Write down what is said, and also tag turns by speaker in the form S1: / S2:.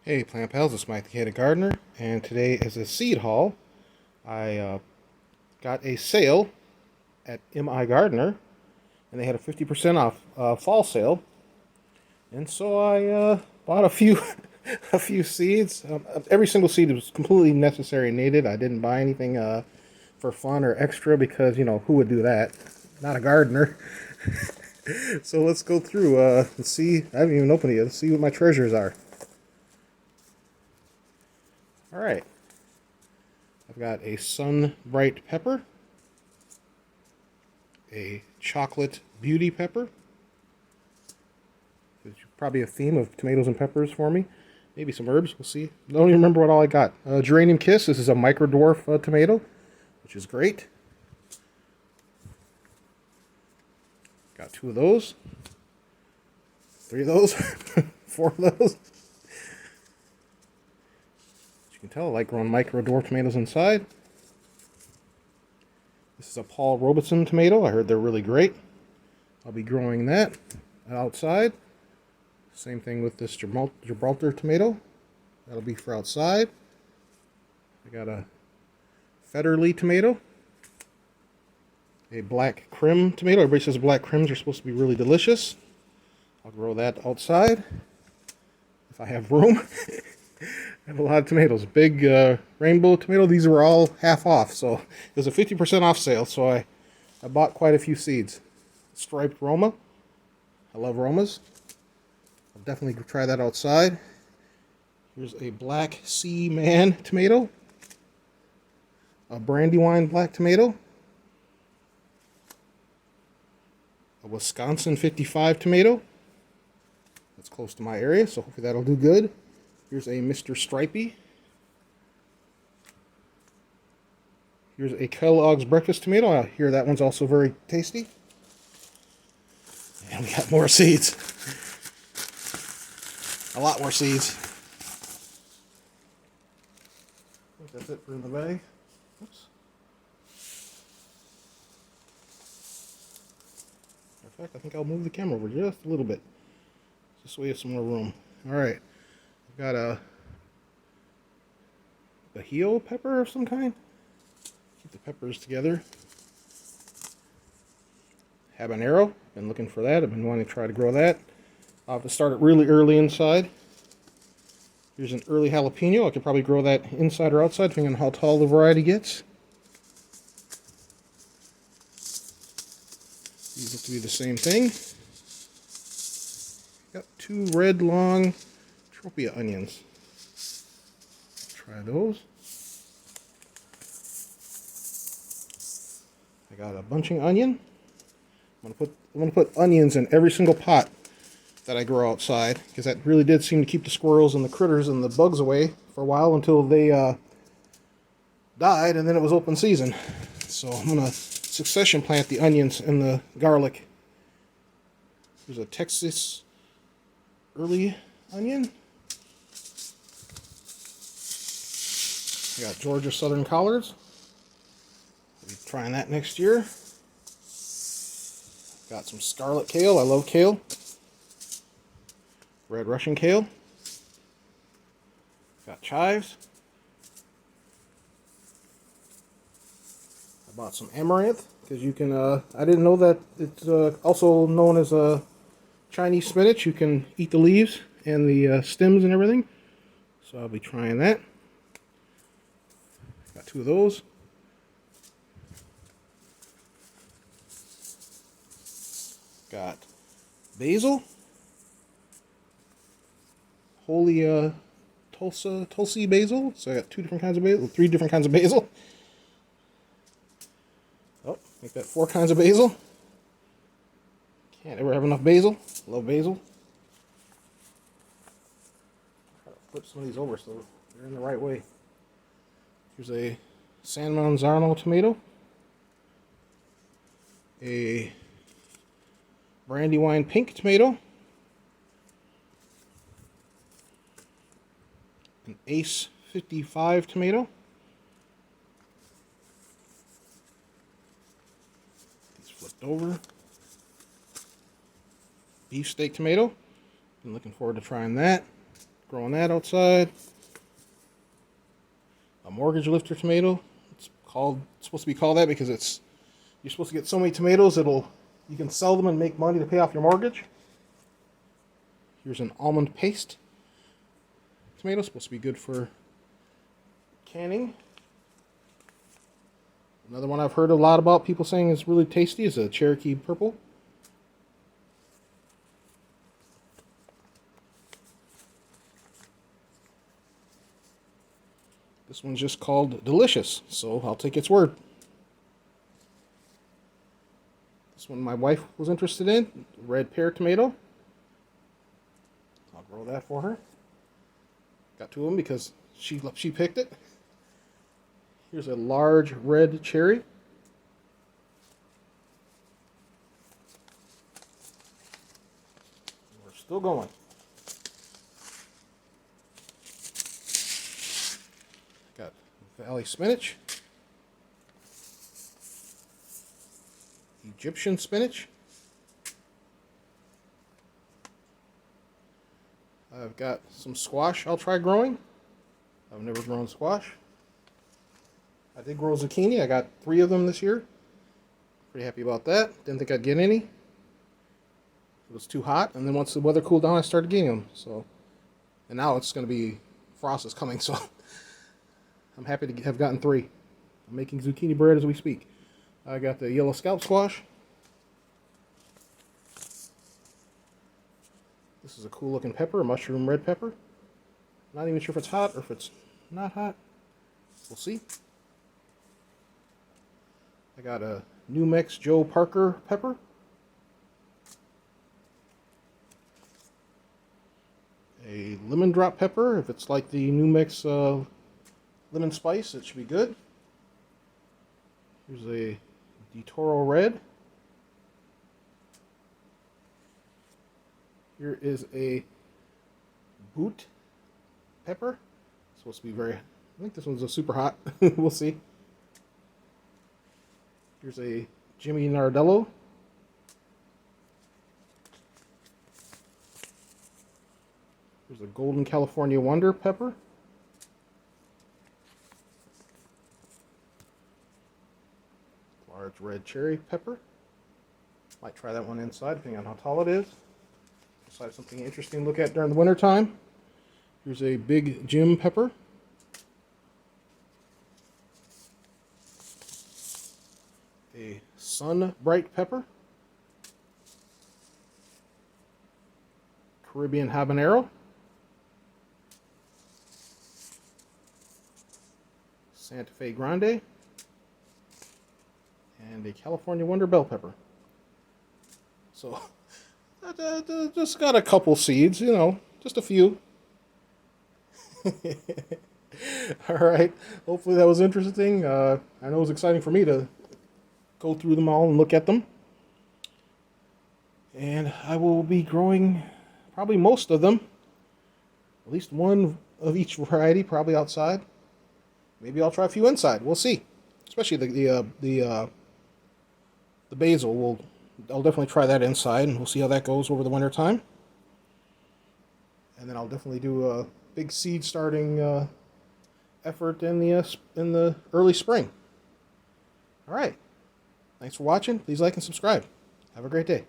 S1: Hey plant pals, it's Mike the Gardener, and today is a seed haul. I got a sale at MiGardener, and they had a 50% off fall sale, and so I bought a few a few seeds. Every single seed was completely necessary and needed. I didn't buy anything for fun or extra because who would do that? Not a gardener. So let's go through and see. I haven't even opened it yet. Let's see what my treasures are. All right. I've got a sun bright pepper, a chocolate beauty pepper. There's probably a theme of tomatoes and peppers for me. Maybe some herbs, we'll see. I don't even remember what all I got. Geranium Kiss, this is a micro dwarf tomato, which is great. Got 2 of those, 3 of those, 4 of those. You can tell I like growing micro dwarf tomatoes inside. This is a Paul Robeson tomato. I heard they're really great. I'll be growing that outside. Same thing with this Gibraltar tomato. That'll be for outside. I got a Federley tomato. A black Krim tomato. Everybody says black Krims are supposed to be really delicious. I'll grow that outside if I have room. I have a lot of tomatoes. Big rainbow tomato. These were all half off, so it was a 50% off sale, so I bought quite a few seeds. Striped Roma. I love Romas. I'll definitely try that outside. Here's a Black Sea Man tomato. A Brandywine black tomato. A Wisconsin 55 tomato. That's close to my area, so hopefully that'll do good. Here's a Mr. Stripey. Here's a Kellogg's breakfast tomato. I hear that one's also very tasty. And we got more seeds. A lot more seeds. I think that's it for in the bag. Oops. In fact, I think I'll move the camera over just a little bit. Just so we have some more room. Alright. I've got a Bahio pepper of some kind. Keep the peppers together. Habanero. Been looking for that. I've been wanting to try to grow that. I'll have to start it really early inside. Here's an early jalapeno. I could probably grow that inside or outside, depending on how tall the variety gets. These look to be the same thing. Got 2 red long Tropia onions. Try those. I got a bunching onion. I'm gonna put onions in every single pot that I grow outside, because that really did seem to keep the squirrels and the critters and the bugs away for a while until they died, and then it was open season. So I'm gonna succession plant the onions and the garlic. There's a Texas early onion. I got Georgia Southern Collards. I'll be trying that next year. Got some scarlet kale. I love kale. Red Russian kale. Got chives. I bought some amaranth because you can. I didn't know that it's also known as Chinese spinach. You can eat the leaves and the stems and everything. So I'll be trying that. Got 2 of those. Got basil. Holy Tulsi basil. So I got 2 different kinds of basil, 3 different kinds of basil. Oh, make that 4 kinds of basil. Can't ever have enough basil. Love basil. Try to flip some of these over so they're in the right way. Here's a San Marzano tomato. A Brandywine pink tomato. An Ace 55 tomato. These flipped over. Beefsteak tomato. Been looking forward to trying that. growing that outside. A mortgage lifter tomato. It's supposed to be called that because you're supposed to get so many tomatoes you can sell them and make money to pay off your mortgage. Here's an almond paste tomato, supposed to be good for canning. Another one I've heard a lot about people saying is really tasty is a Cherokee purple. This one's just called Delicious, so I'll take its word. This one my wife was interested in, red pear tomato. I'll grow that for her. Got two of them because she picked it. Here's a large red cherry. We're still going. Got valley spinach. Egyptian spinach. I've got some squash I'll try growing. I've never grown squash. I did grow zucchini. I got 3 of them this year. Pretty happy about that. Didn't think I'd get any. It was too hot, and then once the weather cooled down, I started getting them. And now it's going to be, frost is coming, so I'm happy to have gotten 3. I'm making zucchini bread as we speak. I got the yellow scalp squash. This is a cool looking pepper, a mushroom red pepper. Not even sure if it's hot or if it's not hot. We'll see. I got a New Mex Joe Parker pepper. A lemon drop pepper. If it's like the New Mex lemon spice, it should be good. Here's a DeToro red. Here is a boot pepper. It's supposed to be I think this one's a super hot. We'll see. Here's a Jimmy Nardello. Here's a Golden California Wonder pepper. Large red cherry pepper. Might try that one inside, depending on how tall it is. Decide something interesting to look at during the winter time. Here's a big Jim pepper. A Sun Bright pepper. Caribbean habanero. Santa Fe Grande. And a California Wonder bell pepper. So, just got a couple seeds, just a few. Alright, hopefully that was interesting. I know it was exciting for me to go through them all and look at them. And I will be growing probably most of them. At least one of each variety, probably outside. Maybe I'll try a few inside. We'll see. Especially the basil. I'll definitely try that inside, and we'll see how that goes over the winter time. And then I'll definitely do a big seed starting effort in the early spring. All right. Thanks for watching. Please like and subscribe. Have a great day.